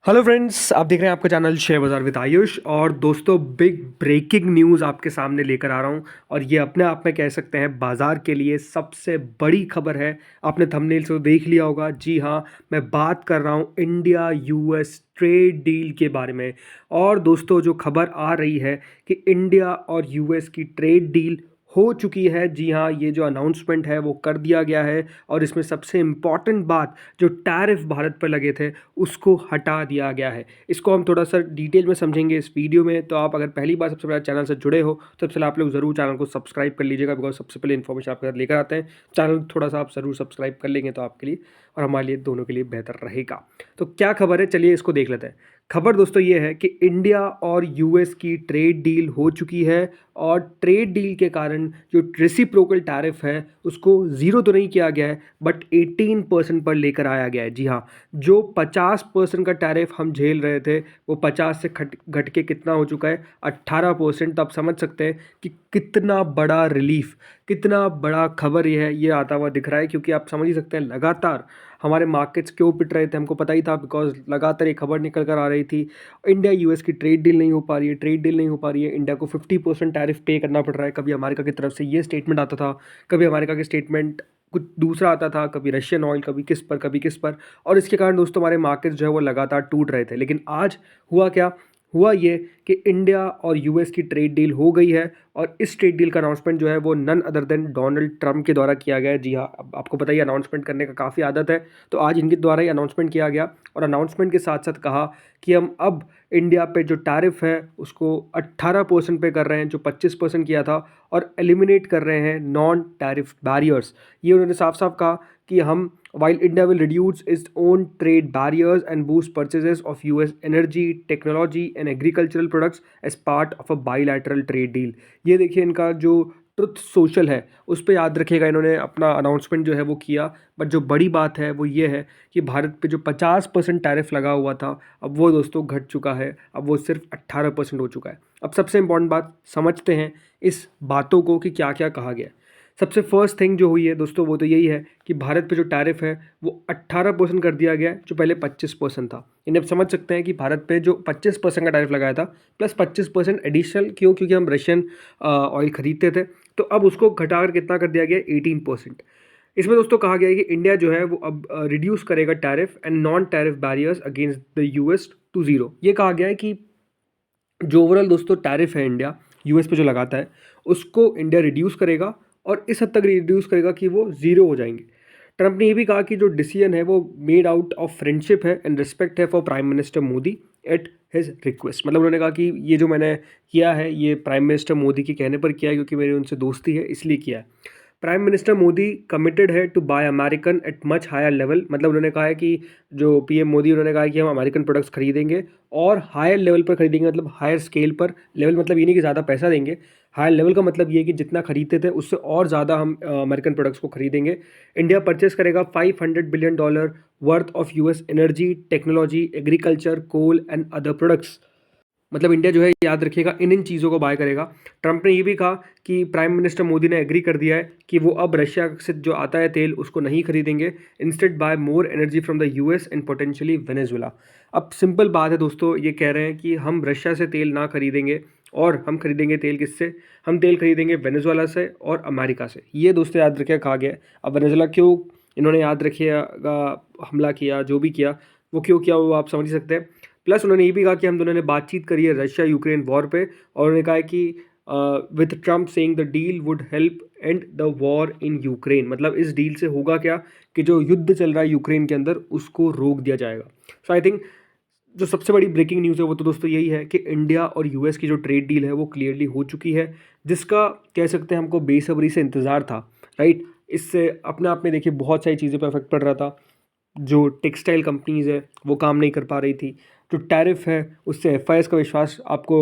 Hello friends, आप देख रहे हैं आपका चैनल शेयर बाज़ार विद आयुष। और दोस्तों, बिग ब्रेकिंग न्यूज़ आपके सामने लेकर आ रहा हूं और ये अपने आप में कह सकते हैं बाज़ार के लिए सबसे बड़ी खबर है। आपने थंबनेल से तो देख लिया होगा। जी हाँ, मैं बात कर रहा हूं इंडिया यूएस ट्रेड डील के बारे में। और दोस्तों, जो खबर आ रही है कि इंडिया और यूएस की ट्रेड डील हो चुकी है। जी हाँ, ये जो अनाउंसमेंट है वो कर दिया गया है। और इसमें सबसे इम्पॉर्टेंट बात, जो टैरिफ भारत पर लगे थे उसको हटा दिया गया है। इसको हम थोड़ा सा डिटेल में समझेंगे इस वीडियो में। तो आप अगर पहली बार सबसे पहले चैनल से जुड़े हो तो सबसे पहले आप लोग ज़रूर चैनल को सब्सक्राइब कर लीजिएगा, बिकॉज सबसे पहले इन्फॉर्मेशन आपके साथ लेकर आते हैं। चैनल थोड़ा सा आप ज़रूर सब्सक्राइब कर लेंगे तो आपके लिए और हमारे लिए दोनों के लिए बेहतर रहेगा। तो क्या खबर है, चलिए इसको देख लेते हैं। खबर दोस्तों ये है कि इंडिया और यूएस की ट्रेड डील हो चुकी है। और ट्रेड डील के कारण जो रेसिप्रोकल टैरिफ है उसको ज़ीरो तो नहीं किया गया है, बट 18% पर लेकर आया गया है। जी हाँ, जो 50% का टैरिफ हम झेल रहे थे वो 50 से घट के कितना हो चुका है, 18%। तो आप समझ सकते हैं कि कितना बड़ा रिलीफ, कितना बड़ा खबर ये है, ये आता हुआ दिख रहा है। क्योंकि आप समझ ही सकते हैं लगातार हमारे मार्केट्स क्यों पिट रहे थे, हमको पता ही था, बिकॉज लगातार ये खबर निकल कर आ रही थी। इंडिया यूएस की ट्रेड डील नहीं हो पा रही है, ट्रेड डील नहीं हो पा रही है, इंडिया को 50% टैरिफ पे करना पड़ रहा है। कभी अमेरिका की तरफ से ये स्टेटमेंट आता था, कभी अमेरिका की स्टेटमेंट कुछ दूसरा आता था, कभी रशियन ऑयल, कभी किस पर कभी किस पर। और इसके कारण दोस्तों हमारे मार्केट्स जो है वो लगातार टूट रहे थे। लेकिन आज हुआ क्या, हुआ ये कि इंडिया और यूएस की ट्रेड डील हो गई है। और इस ट्रेड डील का अनाउंसमेंट जो है वो none other than Donald Trump के द्वारा किया गया है। जी हाँ, अब आपको पता ही अनाउंसमेंट करने का काफ़ी आदत है, तो आज इनके द्वारा ही अनाउंसमेंट किया गया। और अनाउंसमेंट के साथ साथ कहा कि हम अब इंडिया पे जो टैरिफ है उसको 18% पे कर रहे हैं, जो 25% किया था, और एलिमिनेट कर रहे हैं नॉन टैरिफ बैरियर्स। ये उन्होंने साफ साफ कहा कि हम while India will reduce its own trade barriers and boost purchases of US energy, technology and agricultural products as part of a bilateral trade deal। ये देखिए इनका जो ट्रुथ सोशल है उस पर याद रखिएगा, इन्होंने अपना अनाउंसमेंट जो है वो किया। बट जो बड़ी बात है वो ये है कि भारत पे जो 50% टैरिफ लगा हुआ था अब वो दोस्तों घट चुका है, अब वो सिर्फ 18% हो चुका है। अब सबसे इम्पॉर्टेंट बात समझते हैं इस बातों को कि क्या क्या कहा गया। सबसे फर्स्ट थिंग जो हुई है दोस्तों वो तो यही है कि भारत पे जो टैरिफ है वो 18% कर दिया गया है, जो पहले 25% था। यानी आप समझ सकते हैं कि भारत पे जो 25% का टैरिफ लगाया था प्लस 25% एडिशनल, क्योंकि हम रशियन ऑयल खरीदते थे, तो अब उसको घटाकर कितना कर दिया गया, 18%। इसमें दोस्तों कहा गया है कि इंडिया जो है वो अब रिड्यूस करेगा tariff and non tariff barriers against the US to zero. ये कहा गया है कि जो ओवरऑल दोस्तों टैरिफ है इंडिया यूएस पे जो लगाता है उसको इंडिया रिड्यूस करेगा, और इस हद तक रिड्यूस करेगा कि वो ज़ीरो हो जाएंगे। ट्रंप ने ये भी कहा कि जो डिसीजन है वो मेड आउट ऑफ फ्रेंडशिप है एंड रिस्पेक्ट है for prime minister Modi at his request. मतलब उन्होंने कहा कि ये जो मैंने किया है ये प्राइम मिनिस्टर मोदी के कहने पर किया है, क्योंकि मेरी उनसे दोस्ती है इसलिए किया है। प्राइम मिनिस्टर मोदी कमिटेड है to buy American at much higher level. मतलब उन्होंने कहा है कि जो पीएम मोदी, उन्होंने कहा है कि हम अमेरिकन प्रोडक्ट्स खरीदेंगे और हायर लेवल पर खरीदेंगे, मतलब हायर स्केल पर। लेवल मतलब ये नहीं कि ज़्यादा पैसा देंगे, हायर लेवल का मतलब ये है कि जितना खरीदते थे उससे और ज़्यादा हम अमेरिकन प्रोडक्ट्स को खरीदेंगे। इंडिया परचेस करेगा $500 billion worth of US energy, technology, agriculture, coal and other products. मतलब इंडिया जो है याद रखिएगा इन इन चीज़ों को बाय करेगा। ट्रंप ने ये भी कहा कि प्राइम मिनिस्टर मोदी ने एग्री कर दिया है कि वो अब रशिया से जो आता है तेल उसको नहीं खरीदेंगे, instead buy more energy from the US and potentially Venezuela. अब सिंपल बात है दोस्तों, ये कह रहे हैं कि हम रशिया से तेल ना खरीदेंगे और हम खरीदेंगे तेल किससे, हम तेल खरीदेंगे वेनेजुएला से और अमेरिका से। ये दोस्तों याद रखिए कहा गया है। अब वेनेजुएला क्यों इन्होंने याद रखिएगा हमला किया, जो भी किया वो क्यों किया वो आप समझ ही सकते हैं। प्लस उन्होंने ये भी कहा कि हम दोनों ने बातचीत करी है रशिया यूक्रेन वॉर पे, और उन्होंने कहा है कि with Trump saying the deal would help and the war in Ukraine. मतलब इस डील से होगा क्या कि जो युद्ध चल रहा है यूक्रेन के अंदर उसको रोक दिया जाएगा। सो आई थिंक जो सबसे बड़ी ब्रेकिंग न्यूज़ है वो तो दोस्तों यही है कि इंडिया और यूएस की जो ट्रेड डील है वो क्लियरली हो चुकी है, जिसका कह सकते हैं हमको बेसब्री से इंतज़ार था। राइट, इससे अपने आप में देखिए बहुत सारी चीज़ों पर इफेक्ट पड़ रहा था। जो टेक्सटाइल कंपनीज़ है वो काम नहीं कर पा रही थी, जो टैरिफ है उससे एफआईएस का विश्वास आपको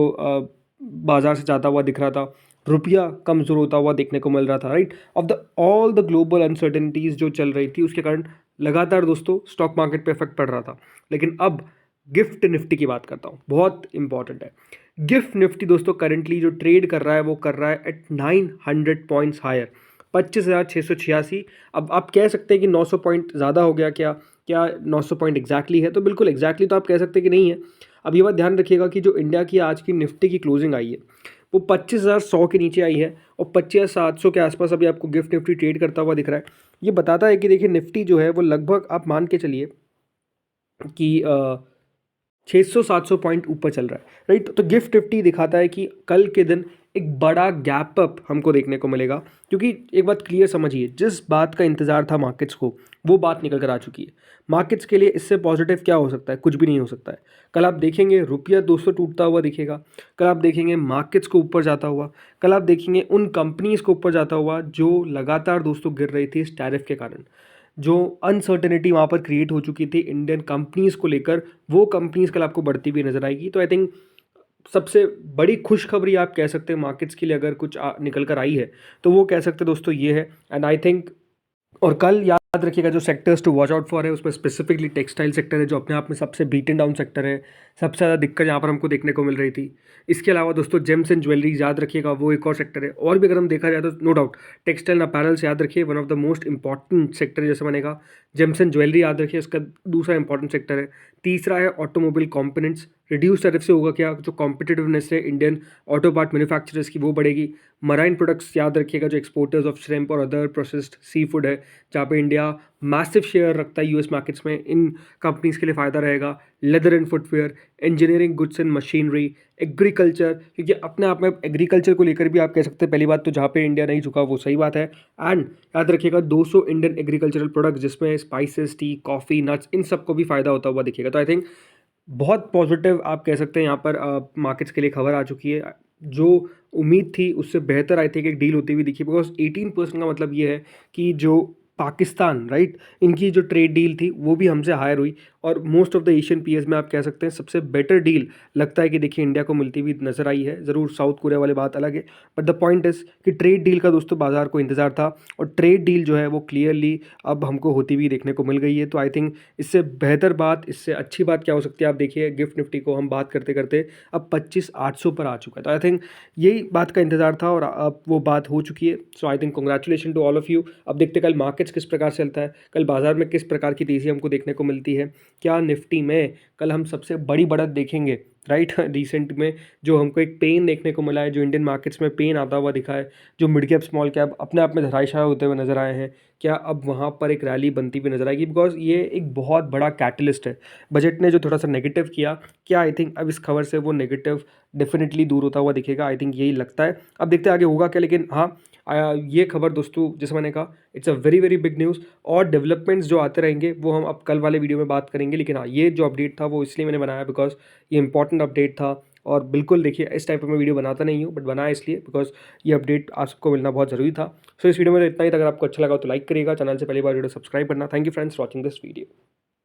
बाज़ार से जाता हुआ दिख रहा था, रुपया कमज़ोर होता हुआ देखने को मिल रहा था। Right, of the all the global uncertainties जो चल रही थी उसके कारण लगातार दोस्तों स्टॉक मार्केट पे इफेक्ट पड़ रहा था। लेकिन अब गिफ्ट निफ्टी की बात करता हूँ, बहुत इंपॉर्टेंट है। गिफ्ट निफ्टी दोस्तों करंटली जो ट्रेड कर रहा है वो कर रहा है एट 900 पॉइंट्स हायर, 25,686। अब आप कह सकते हैं कि 900 पॉइंट ज़्यादा हो गया क्या, क्या 900 पॉइंट एग्जैक्टली है? तो बिल्कुल एग्जैक्टली तो आप कह सकते हैं कि नहीं है। अब ये बात ध्यान रखिएगा कि जो इंडिया की आज की निफ्टी की क्लोजिंग आई है वो 25,100 के नीचे आई है और 25,700 के आसपास अभी आपको गिफ्ट निफ्टी ट्रेड करता हुआ दिख रहा है। ये बताता है कि देखिए निफ्टी जो है वो लगभग आप मान के चलिए कि 600-700 पॉइंट ऊपर चल रहा है, राइट। तो गिफ्ट निफ्टी दिखाता है कि कल के दिन एक बड़ा गैप अप हमको देखने को मिलेगा, क्योंकि एक बात क्लियर समझिए, जिस बात का इंतजार था मार्केट्स को वो बात निकल कर आ चुकी है। मार्केट्स के लिए इससे पॉजिटिव क्या हो सकता है? कुछ भी नहीं हो सकता है। कल आप देखेंगे रुपया 200 टूटता हुआ दिखेगा, कल आप देखेंगे मार्केट्स को ऊपर जाता हुआ, कल आप देखेंगे उन कंपनीज को ऊपर जाता हुआ जो लगातार दोस्तों गिर रही थी इस टैरिफ के कारण। जो अनसर्टेनिटी वहाँ पर क्रिएट हो चुकी थी इंडियन कंपनीज़ को लेकर, वो कंपनीज़ कल आपको बढ़ती हुई नजर आएगी। तो आई थिंक सबसे बड़ी खुशखबरी आप कह सकते हैं मार्केट्स के लिए अगर कुछ निकल कर आई है तो वो कह सकते हैं दोस्तों ये है। एंड आई थिंक और कल याद रखिएगा जो sectors to watch out for है उसमें स्पेसिफिकली टेक्सटाइल सेक्टर है, जो अपने आप में सबसे बीटन डाउन सेक्टर है। सबसे ज़्यादा दिक्कत यहाँ पर हमको देखने को मिल रही थी। इसके अलावा दोस्तों जेम्स एंड ज्वेलरी याद रखिएगा, वो एक और सेक्टर है। और भी अगर हम देखा जाए तो no doubt textile and apparels याद रखिए, one of the most important sector जैसे बनेगा। जेम्स एंड ज्वेलरी याद रखिए, उसका दूसरा इंपॉर्टेंट सेक्टर है। तीसरा है ऑटोमोबाइल कॉम्पोनेंट्स। रिड्यूस टैरिफ से होगा क्या? जो कॉम्पिटिटिवनेस है इंडियन ऑटो पार्ट मैन्युफैक्चरर्स की वो बढ़ेगी। मराइन प्रोडक्ट्स याद रखिएगा, जो एक्सपोर्टर्स ऑफ श्रिम्प और अदर प्रोसेस्ड सी फूड है, जहाँ पे इंडिया मैसिव शेयर रखता है यूएस मार्केट्स में, इन कंपनीज के लिए फ़ायदा रहेगा। Leather and footwear, engineering goods and machinery, agriculture, क्योंकि अपने आप में एग्रीकल्चर को लेकर भी आप कह सकते हैं पहली बात तो जहाँ पे इंडिया नहीं झुका वो सही बात है। एंड याद रखिएगा 200 इंडियन एग्रीकल्चरल प्रोडक्ट्स जिसमें स्पाइसेस, टी, कॉफ़ी, नट्स, इन सबको भी फ़ायदा होता हुआ दिखेगा। तो आई थिंक बहुत पॉजिटिव आप कह सकते हैं यहाँ पर मार्केट्स के लिए खबर आ चुकी है। जो उम्मीद थी उससे बेहतर आई थिंक एक डील होती हुई दिखी, बिकॉज 18% का मतलब ये है कि जो पाकिस्तान, राइट, इनकी जो ट्रेड डील थी वो भी हमसे हायर हुई। और most of the Asian PS में आप कह सकते हैं सबसे बेटर डील लगता है कि देखिए इंडिया को मिलती हुई नजर आई है। ज़रूर साउथ कोरिया वाली बात अलग है, बट द पॉइंट इज़ कि ट्रेड डील का दोस्तों बाजार को इंतजार था और ट्रेड डील जो है वो क्लियरली अब हमको होती हुई देखने को मिल गई है। तो आई थिंक इससे बेहतर बात, इससे अच्छी बात क्या हो सकती है? आप देखिए गिफ्ट निफ्टी को हम बात करते करते अब 25,800 पर आ चुका है। तो आई थिंक यही बात का इंतजार था और अब वो बात हो चुकी है। So I think congratulation to all of you. अब देखते कल मार्केट्स किस प्रकार से चलता है, कल बाजार में किस प्रकार की तेज़ी हमको देखने को मिलती है। क्या निफ्टी में कल हम सबसे बड़ी बढ़त देखेंगे, राइट? रिसेंट में जो हमको एक पेन देखने को मिला है, जो इंडियन मार्केट्स में पेन आता हुआ दिखा है, जो मिड कैप स्मॉल कैप अपने आप में धराशायी होते हुए नजर आए हैं, क्या अब वहाँ पर एक रैली बनती हुई नजर आएगी? बिकॉज ये एक बहुत बड़ा कैटलिस्ट है। बजट ने जो थोड़ा सा नेगेटिव किया, क्या आई थिंक अब इस खबर से वो नेगेटिव डेफिनेटली दूर होता हुआ दिखेगा। आई थिंक यही लगता है। अब देखते हैं आगे होगा क्या, लेकिन हाँ ये खबर दोस्तों जैसे मैंने कहा it's a very very big news. और डेवलपमेंट्स जो आते रहेंगे वो हम अब कल वाले वीडियो में बात करेंगे। लेकिन हाँ ये जो अपडेट था वो इसलिए मैंने बनाया बिकॉज ये इंपॉर्टेंट अपडेट था। और बिल्कुल देखिए इस टाइप पर मैं वीडियो बनाता नहीं हूँ, बट बनाया इसलिए बिकॉज ये अपडेट आप सबको मिलना बहुत ज़रूरी था। सो इस वीडियो में तो इतना ही था। अगर आपको अच्छा लगा तो लाइक करिएगा, चैनल से पहली बार वीडियो सब्सक्राइब करना। Thank you friends watching this video.